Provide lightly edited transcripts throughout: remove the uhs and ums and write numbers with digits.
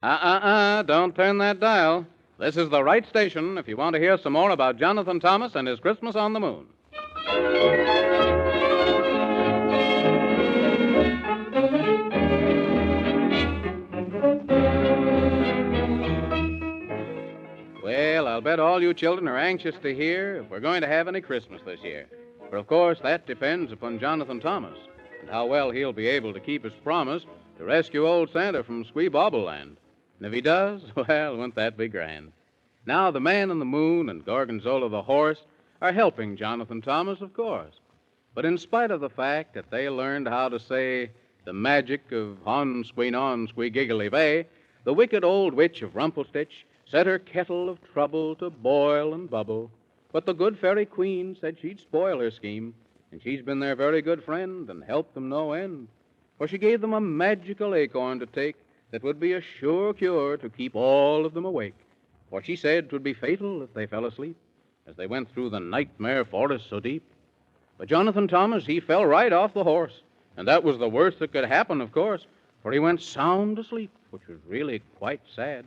Don't turn that dial. This is the right station if you want to hear some more about Jonathan Thomas and his Christmas on the Moon. Well, I'll bet all you children are anxious to hear if we're going to have any Christmas this year. For, of course, that depends upon Jonathan Thomas and how well he'll be able to keep his promise to rescue old Santa from Squee Land. And if he does, well, won't that be grand? Now, the Man in the Moon and Gorgonzola the horse are helping Jonathan Thomas, of course. But in spite of the fact that they learned how to say the magic of On Squeenon Squeegiggly Bay, the wicked old witch of Rumpelstitch set her kettle of trouble to boil and bubble. But the good fairy queen said she'd spoil her scheme, and she's been their very good friend and helped them no end. For she gave them a magical acorn to take that would be a sure cure to keep all of them awake. For she said 'twould be fatal if they fell asleep as they went through the nightmare forest so deep. But Jonathan Thomas, he fell right off the horse, and that was the worst that could happen, of course, for he went sound asleep, which was really quite sad.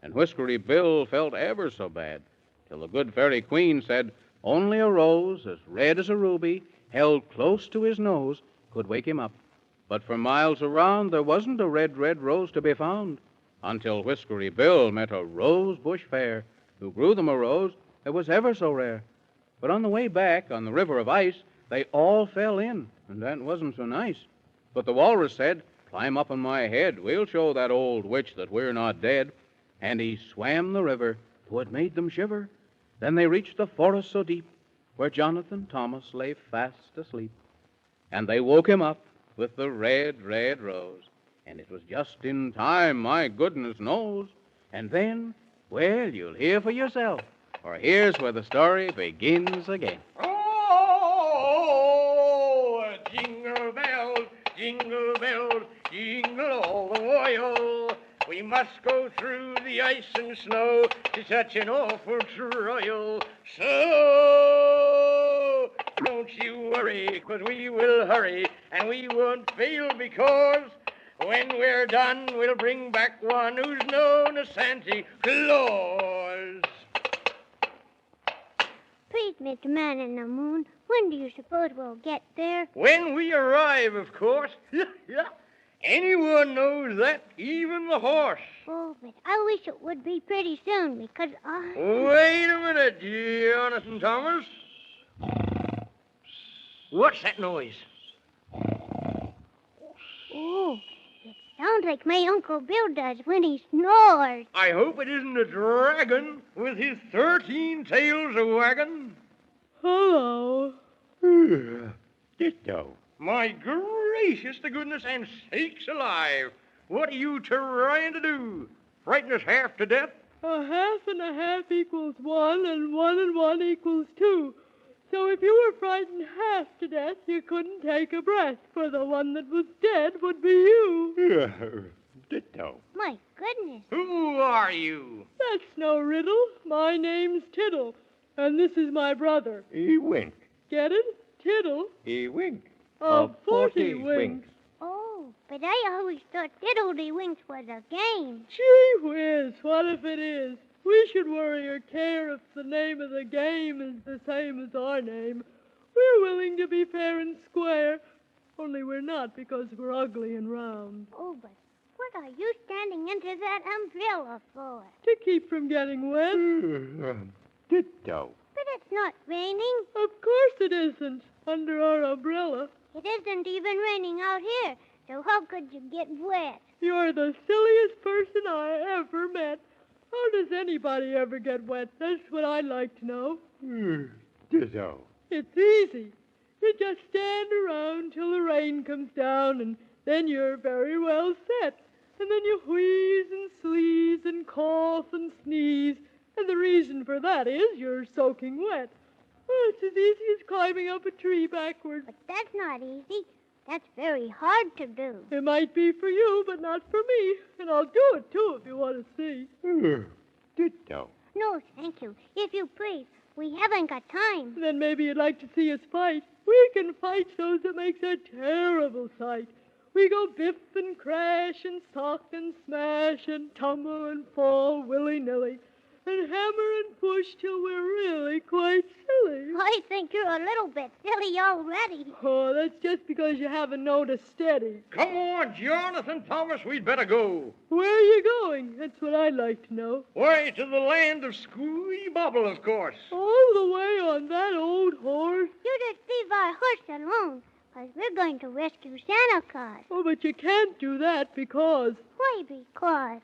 And Whiskery Bill felt ever so bad, till the good fairy queen said only a rose as red as a ruby, held close to his nose, could wake him up. But for miles around there wasn't a red, red rose to be found, until Whiskery Bill met a rose bush fair, who grew them a rose that was ever so rare. But on the way back, on the river of ice, they all fell in, and that wasn't so nice. But the walrus said, "Climb up on my head, we'll show that old witch that we're not dead." And he swam the river, though it made them shiver. Then they reached the forest so deep, where Jonathan Thomas lay fast asleep. And they woke him up with the red, red rose. And it was just in time, my goodness knows. And then, well, you'll hear for yourself, for here's where the story begins again. Oh, jingle bells, jingle bells, jingle all the while. We must go through the ice and snow to such an awful trial. So, don't you worry, 'cause we will hurry, and we won't fail because when we're done, we'll bring back one who's known as Santa Claus. Please, Mr. Man in the Moon, when do you suppose we'll get there? When we arrive, of course. Anyone knows that, even the horse. Oh, but I wish it would be pretty soon, because I... Wait a minute, Jonathan Thomas. What's that noise? Oh, it sounds like my Uncle Bill does when he snores. I hope it isn't a dragon with his 13 tails a wagon. Hello. Ditto. My gracious to goodness and sakes alive. What are you trying to do? Frighten us half to death? A half and a half equals 1, and 1 equals 2. So if you were frightened half to death, you couldn't take a breath, for the one that was dead would be you. Ditto. My goodness. Who are you? That's no riddle. My name's Tiddle, and this is my brother. E-wink. Get it? Tiddle E-wink. of 40 winks. Oh, but I always thought Diddledywinks was a game. Gee whiz, what if it is? We should worry or care if the name of the game is the same as our name. We're willing to be fair and square, only we're not because we're ugly and round. Oh, but what are you standing under that umbrella for? To keep from getting wet? Ditto. But it's not raining. Of course it isn't, under our umbrella. It isn't even raining out here, so how could you get wet? You're the silliest person I ever met. How does anybody ever get wet? That's what I'd like to know. Ditto. It's easy. You just stand around till the rain comes down, and then you're very well set. And then you wheeze and sneeze and cough and sneeze, and the reason for that is you're soaking wet. Oh, it's as easy as climbing up a tree backwards. But that's not easy. That's very hard to do. It might be for you, but not for me. And I'll do it, too, if you want to see. Ditto. No, thank you. If you please, we haven't got time. Then maybe you'd like to see us fight. We can fight so's it makes a terrible sight. We go biff and crash and sock and smash and tumble and fall willy-nilly and hammer and push till we're really quite silly. I think you're a little bit silly already. Oh, that's just because you haven't known a steady. Come on, Jonathan Thomas, we'd better go. Where are you going? That's what I'd like to know. Why, to the land of Scooby Bobble, of course. All the way on that old horse? You just leave our horse alone, 'cause we're going to rescue Santa Claus. Oh, but you can't do that because Why, because?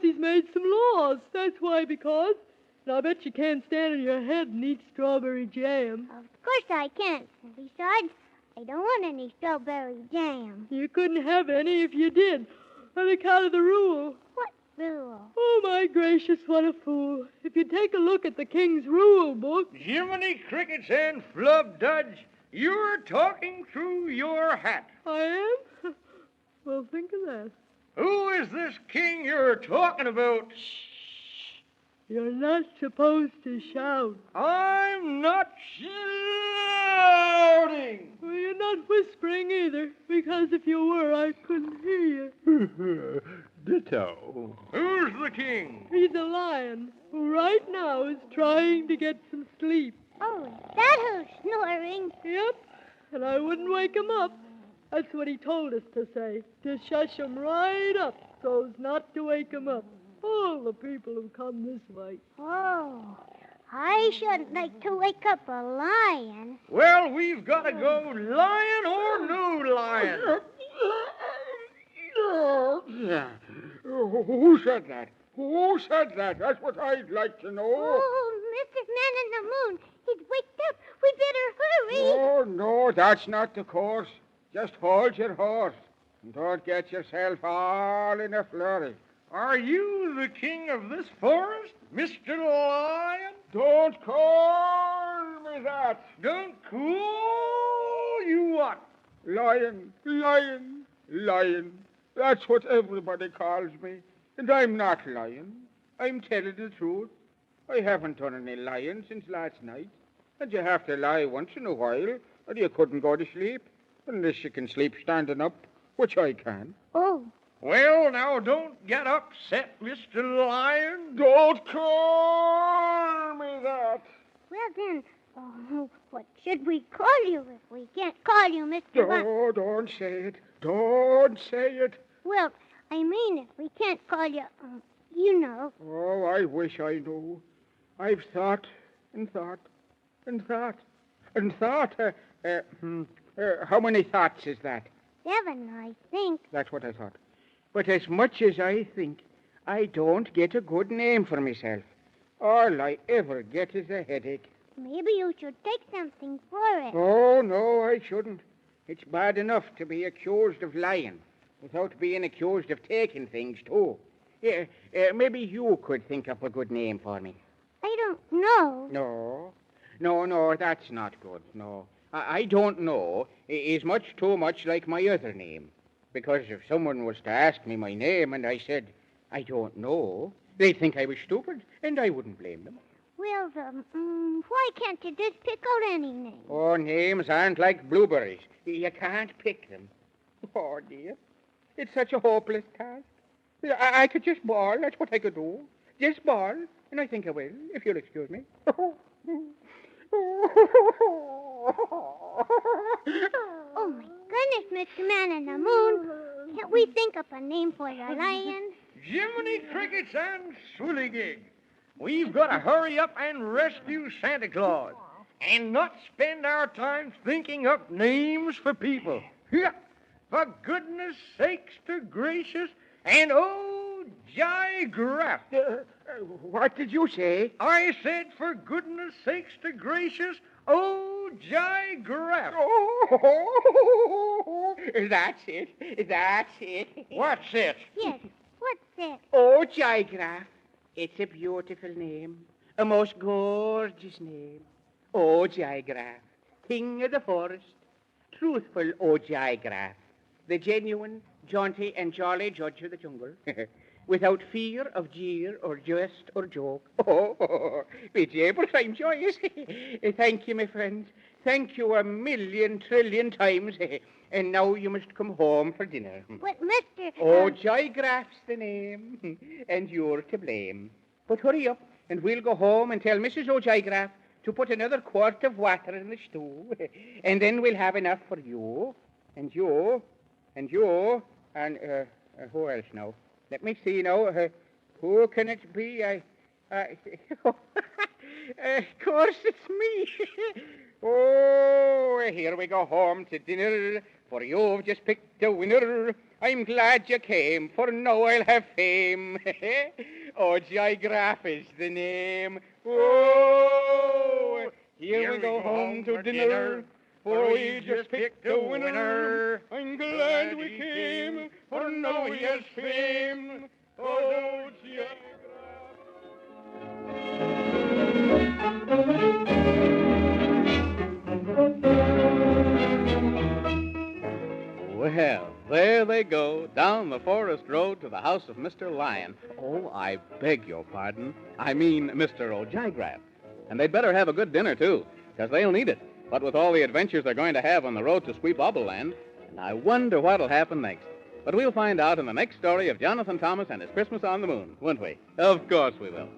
he's made some laws. That's why because. And I bet you can't stand on your head and eat strawberry jam. Of course I can't. And besides, I don't want any strawberry jam. You couldn't have any if you did, on account of the rule. What rule? Oh, my gracious, what a fool. If you take a look at the King's Rule Book... Jiminy Crickets and Flubdudge, you're talking through your hat. I am? Well, think of that. Who is this king you're talking about? You're not supposed to shout. I'm not shouting. Well, you're not whispering either, because if you were, I couldn't hear you. Ditto. Who's the king? He's a lion who right now is trying to get some sleep. Oh, is that who's snoring? Yep, and I wouldn't wake him up. That's what he told us to say, to shush him right up so as not to wake him up. All the people who come this way. Oh, I shouldn't like to wake up a lion. Well, we've got to go lion or no lion. Yeah. Who said that? Who said that? That's what I'd like to know. Oh, Mr. Man in the Moon, he's waked up. We better hurry. Oh, no, that's not the course. Just hold your horse and don't get yourself all in a flurry. Are you the king of this forest, Mr. Lion? Don't call me that. Don't call you what? Lion, lion, lion. That's what everybody calls me. And I'm not lying. I'm telling the truth. I haven't done any lying since last night. And you have to lie once in a while, or you couldn't go to sleep. Unless you can sleep standing up, which I can. Oh, Well, now, don't get upset, Mr. Lion. Don't call me that. well then, what should we call you if we can't call you Mr. Lion? Oh, don't say it. Don't say it. Well, I mean if we can't call you, you know. Oh, I wish I knew. I've thought and thought and thought and thought. How many thoughts is that? 7, I think. That's what I thought. But as much as I think, I don't get a good name for myself. All I ever get is a headache. Maybe you should take something for it. Oh, no, I shouldn't. It's bad enough to be accused of lying without being accused of taking things, too. Yeah, maybe you could think up a good name for me. I don't know. No, that's not good, no. I don't know is much too much like my other name. Because if someone was to ask me my name and I said, I don't know, they'd think I was stupid, and I wouldn't blame them. Well, why can't you just pick out any name? Oh, names aren't like blueberries. You can't pick them. Oh, dear. It's such a hopeless task. I could just bawl. That's what I could do. Just bawl. And I think I will, if you'll excuse me. Oh, my goodness, Mr. Man in the Moon. Can't we think up a name for the lion? Jiminy Crickets and Swillygig. We've got to hurry up and rescue Santa Claus and not spend our time thinking up names for people. Yeah. For goodness sakes to gracious and oh, jigraph. What did you say? I said for goodness sakes to gracious, oh, jigraph. Oh, that's it. That's it. What's it? Yes, what's it? Oh, Jigraph. It's a beautiful name. A most gorgeous name. Oh, Jigraph. King of the forest. Truthful, oh, Jigraph. The genuine, jaunty, and jolly judge of the jungle. Without fear of jeer or jest or joke. Oh, be jables, I'm joyous. Thank you, my friends. Thank you a million trillion times. And now you must come home for dinner. But, Mr. Oh, Joygraph's the name, and you're to blame. But hurry up, and we'll go home and tell Mrs. O'Joygraph to put another quart of water in the stew, and then we'll have enough for you, and you, and you, and who else now? Let me see now. Who can it be? Of course it's me. Oh, here we go home to dinner, for you've just picked a winner. I'm glad you came, for now I'll have fame. Oh, Joygraph is the name. Oh, here we go home to dinner, for we just picked a winner. I'm glad we came, for now he has fame. Oh, Joygraph. Well, there they go, down the forest road to the house of Mr. Lion. Oh, I beg your pardon. I mean Mr. O'Joygraph. And they'd better have a good dinner, too, because they'll need it. What with all the adventures they're going to have on the road to Sweetbobble Land, and I wonder what'll happen next. But we'll find out in the next story of Jonathan Thomas and his Christmas on the Moon, won't we? Of course we will.